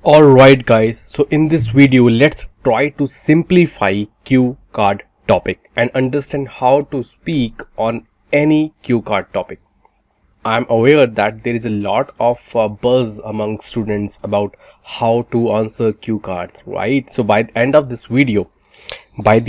Alright guys, so in this video let's try to simplify cue card topic and understand how to speak on any cue card topic. I'm aware that there is a lot of buzz among students about how to answer cue cards, right? So by the end of this video, I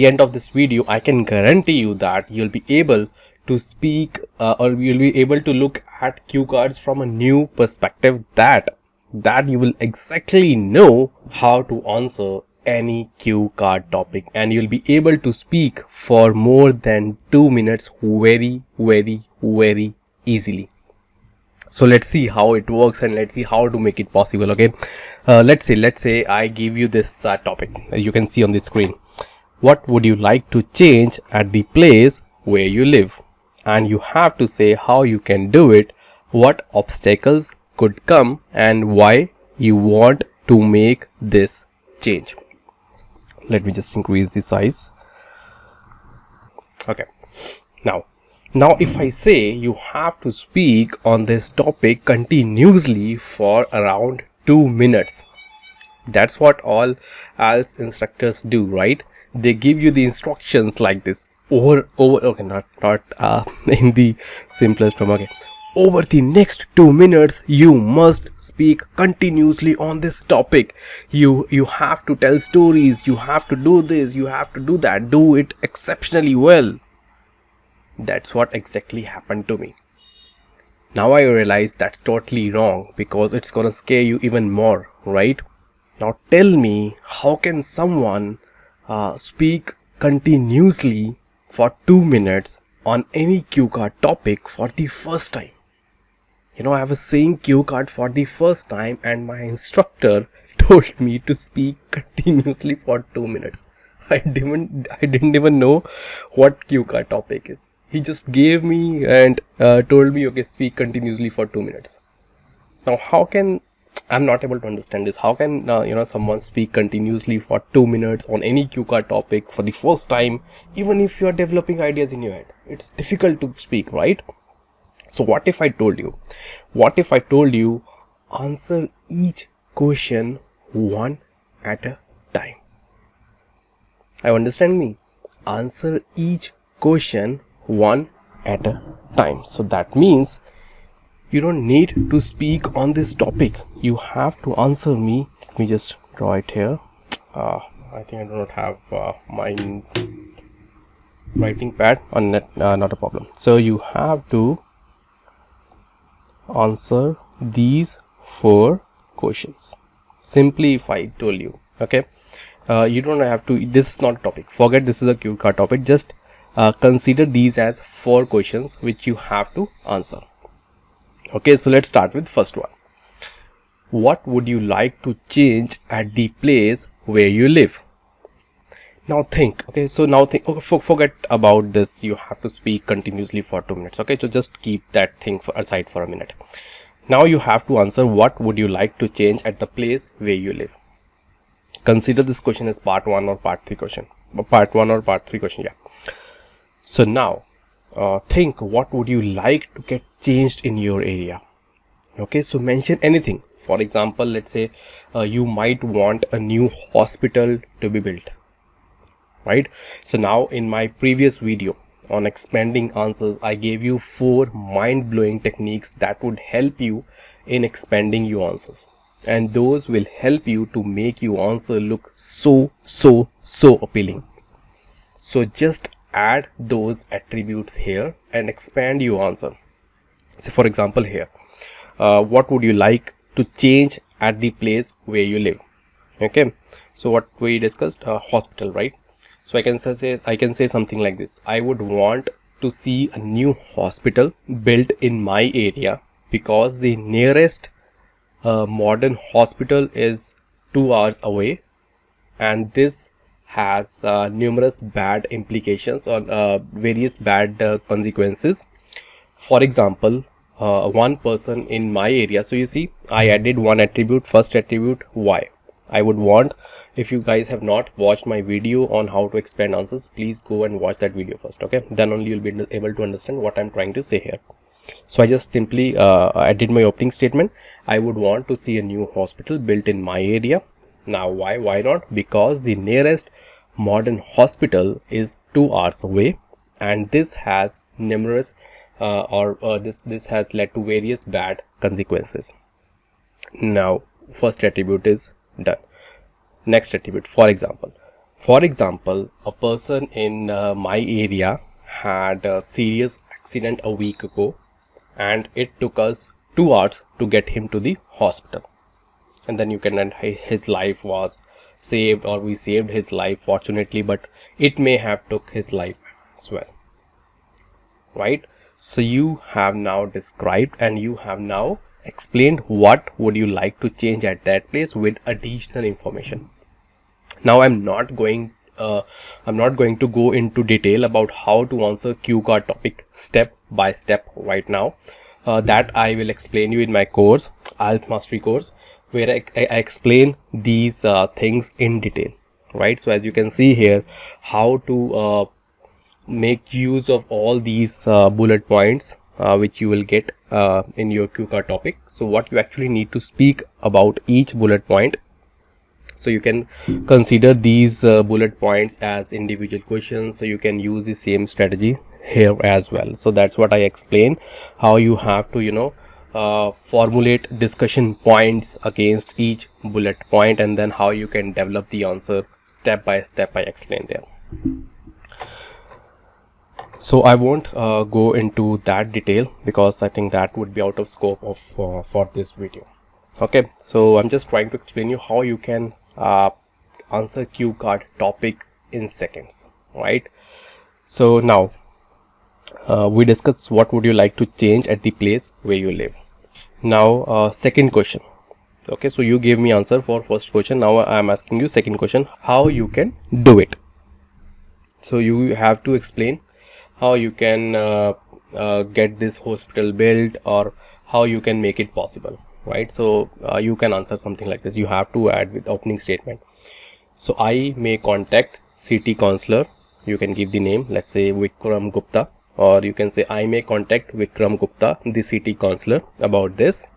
can guarantee you that you'll be able to speak or you'll be able to look at cue cards from a new perspective that you will exactly know how to answer any cue card topic, and you'll be able to speak for more than 2 minutes very easily. So let's see how it works and let's see how to make it possible. Okay, let's say I give you this topic, as you can see on the screen. What would you like to change at the place where you live? And you have to say how you can do it, what obstacles could come, and why you want to make this change. Let me just increase the size. Okay, now if I say you have to speak on this topic continuously for around 2 minutes, that's what all Ielts instructors do, right? They give you the instructions like this okay, not in the simplest form. Okay, over the next 2 minutes you must speak continuously on this topic. You have to tell stories, you have to do this, you have to do that, do it exceptionally well. That's what exactly happened to me. Now I realize that's totally wrong, because it's gonna scare you even more, right? Now tell me, how can someone speak continuously for 2 minutes on any cue card topic for the first time? You know, I was saying cue card for the first time and my instructor told me to speak continuously for 2 minutes. I didn't even know what cue card topic is. He just gave me and told me, okay, speak continuously for 2 minutes. Now I'm not able to understand this. How can someone speak continuously for 2 minutes on any cue card topic for the first time, even if you are developing ideas in your head? It's difficult to speak, right? So what if I told you answer each question one at a time? I understand me. Answer each question one at a time. So that means you don't need to speak on this topic. You have to answer me. Let me just draw it here. I think I do not have my writing pad on that. Not a problem. So you have to answer these 4 questions. Simply, if I told you, okay, you don't have to. This is not a topic. Forget this is a cue card topic. Just consider these as 4 questions which you have to answer. Okay, so let's start with first one. What would you like to change at the place where you live? Now think. Okay, so now think. Okay, forget about this. You have to speak continuously for 2 minutes. Okay, so just keep that thing aside for a minute. Now you have to answer, what would you like to change at the place where you live? Consider this question as part 1 or part 3 question. Yeah. So now think, what would you like to get changed in your area? Okay, so mention anything. For example, let's say you might want a new hospital to be built, right? So now in my previous video on expanding answers, I gave you 4 mind-blowing techniques that would help you in expanding your answers, and those will help you to make your answer look so appealing. So just add those attributes here and expand your answer. So for example here, what would you like to change at the place where you live? Okay, so what we discussed, hospital, right? So I can say something like this. I would want to see a new hospital built in my area, because the nearest modern hospital is 2 hours away, and this has numerous bad implications or various bad consequences. For example, one person in my area. So you see, I added one attribute. First attribute, why. I would want, if you guys have not watched my video on how to expand answers, please go and watch that video first. Okay, then only you'll be able to understand what I'm trying to say here. So I just simply I did my opening statement. I would want to see a new hospital built in my area. Now why not? Because the nearest modern hospital is 2 hours away, and this has numerous this has led to various bad consequences. Now first attribute is done. Next attribute, for example, a person in my area had a serious accident a week ago, and it took us 2 hours to get him to the hospital. And then you can add his life was saved, or we saved his life fortunately, but it may have took his life as well, right? So you have now described and you have now explained what would you like to change at that place with additional information. Now I'm not going to go into detail about how to answer cue card topic step by step right now. That I will explain you in my course, IELTS Mastery course, where I explain these things in detail, right? So as you can see here, how to make use of all these bullet points which you will get in your cue card topic. So what you actually need to speak about each bullet point. So you can consider these bullet points as individual questions, so you can use the same strategy here as well. So that's what I explain, how you have to formulate discussion points against each bullet point, and then how you can develop the answer step by step. I explained there. So I won't go into that detail because I think that would be out of scope of for this video. Okay, so I'm just trying to explain you how you can answer cue card topic in seconds, right? So now we discussed what would you like to change at the place where you live. Now second question. Okay, so you gave me answer for first question. Now I am asking you second question, how you can do it. So you have to explain how you can get this hospital built, or how you can make it possible, right? So you can answer something like this. You have to add with opening statement. So I may contact city councillor. You can give the name, let's say Vikram Gupta, or you can say I may contact Vikram Gupta, the city councillor, about this.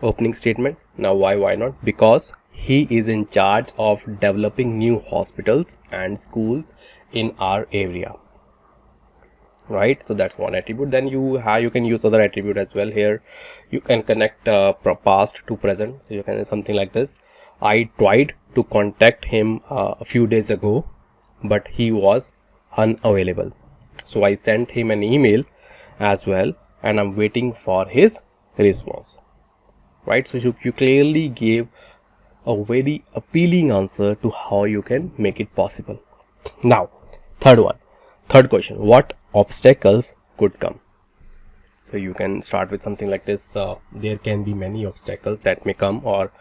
Opening statement. Now why not? Because he is in charge of developing new hospitals and schools in our area, right? So that's one attribute. Then you can use other attribute as well. Here you can connect past to present. So you can say something like this: I tried to contact him a few days ago, but he was unavailable. So I sent him an email as well, and I'm waiting for his response, right? So you clearly gave a very appealing answer to how you can make it possible. Now third question, what obstacles could come? So you can start with something like this: there can be many obstacles that may come, or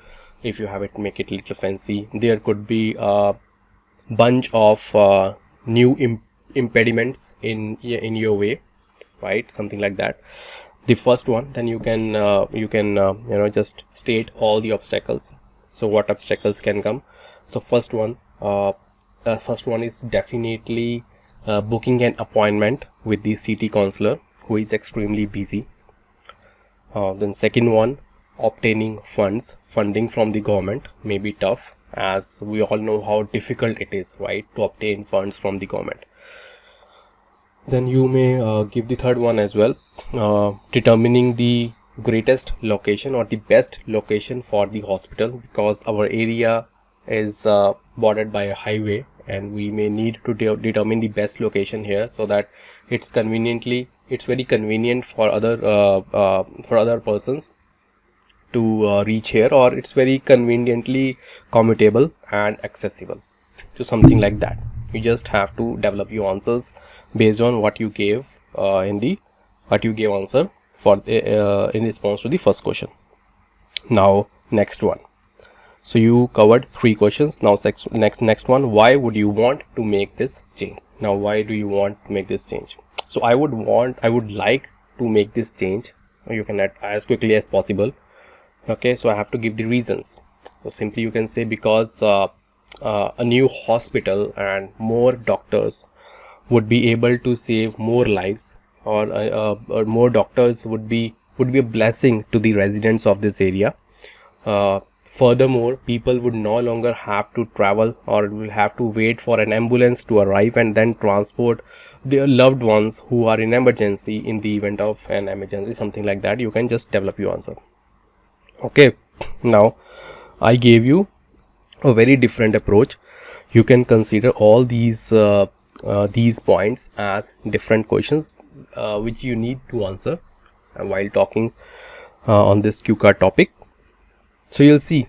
if you have it, make it a little fancy, there could be a bunch of new impediments in your way, right? Something like that. The first one, then you can just state all the obstacles. So what obstacles can come? So first one is definitely booking an appointment with the city councillor, who is extremely busy. Then second one, obtaining funding from the government may be tough, as we all know how difficult it is, right, to obtain funds from the government. Then you may give the third one as well, determining the greatest location or the best location for the hospital, because our area is bordered by a highway, and we may need to determine the best location here, so that it's very convenient for other persons to reach here, or it's very conveniently commutable and accessible. So something like that. You just have to develop your answers based on what you gave answer for in response to the first question. Now next one. So you covered 3 questions. Now next one, why would you want to make this change? Now why do you want to make this change? So I would like to make this change. You can add as quickly as possible. Okay, so I have to give the reasons. So simply you can say because a new hospital and more doctors would be able to save more lives or more doctors would be a blessing to the residents of this area. Furthermore, people would no longer have to travel or will have to wait for an ambulance to arrive and then transport their loved ones who are in emergency in the event of an emergency, something like that. You can just develop your answer. Okay, now I gave you a very different approach. You can consider all these points as different questions which you need to answer while talking on this cue card topic. So you'll see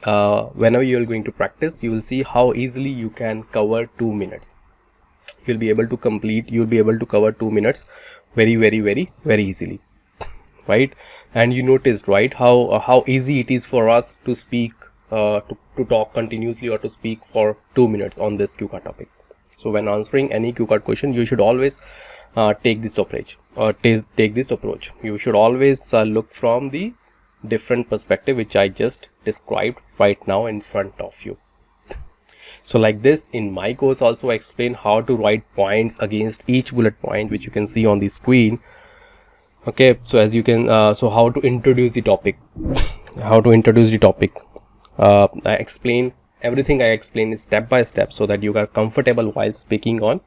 whenever you're going to practice, you will see how easily you can cover 2 minutes. You'll be able to cover 2 minutes very easily, right? And you noticed, right, how easy it is for us to speak to talk continuously or to speak for 2 minutes on this cue card topic. So when answering any cue card question, you should always take this approach. You should always look from the different perspective which I just described right now in front of you. So like this, in my course also I explain how to write points against each bullet point which you can see on the screen. Okay, so as you can so how to introduce the topic, I explain everything. I explain step by step so that you are comfortable while speaking on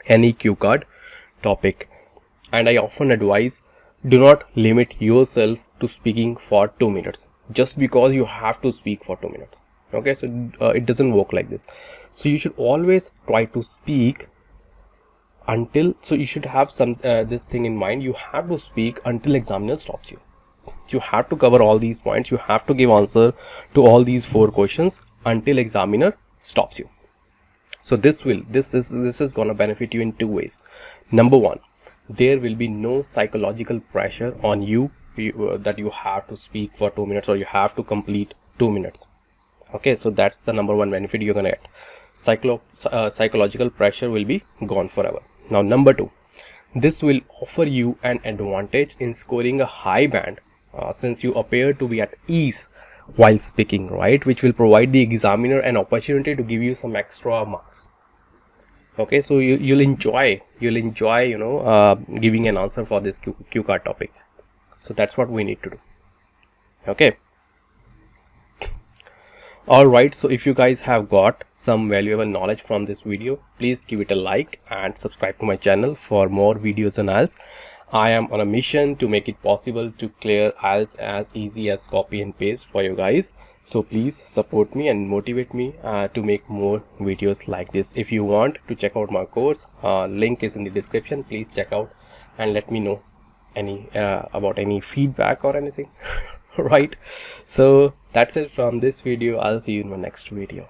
any cue card topic. And I often advise, do not limit yourself to speaking for 2 minutes just because you have to speak for 2 minutes. Okay, so it doesn't work like this. So you should always try to speak until, so you should have some this thing in mind. You have to speak until examiner stops you. You have to cover all these points. You have to give answer to all these 4 questions until examiner stops you. So this is gonna benefit you in 2 ways. Number 1, there will be no psychological pressure on you, that you have to speak for 2 minutes or you have to complete 2 minutes. Okay, so that's the number 1 benefit you're gonna get. Psychological pressure will be gone forever. Now number 2, this will offer you an advantage in scoring a high band since you appear to be at ease while speaking, right, which will provide the examiner an opportunity to give you some extra marks. Okay, so you'll enjoy giving an answer for this cue card topic. So that's what we need to do. Okay, all right, so if you guys have got some valuable knowledge from this video, please give it a like and subscribe to my channel for more videos on IELTS. I am on a mission to make it possible to clear IELTS as easy as copy and paste for you guys. So please support me and motivate me to make more videos like this. If you want to check out my course, link is in the description. Please check out and let me know about any feedback or anything. Right, so that's it from this video. I'll see you in my next video.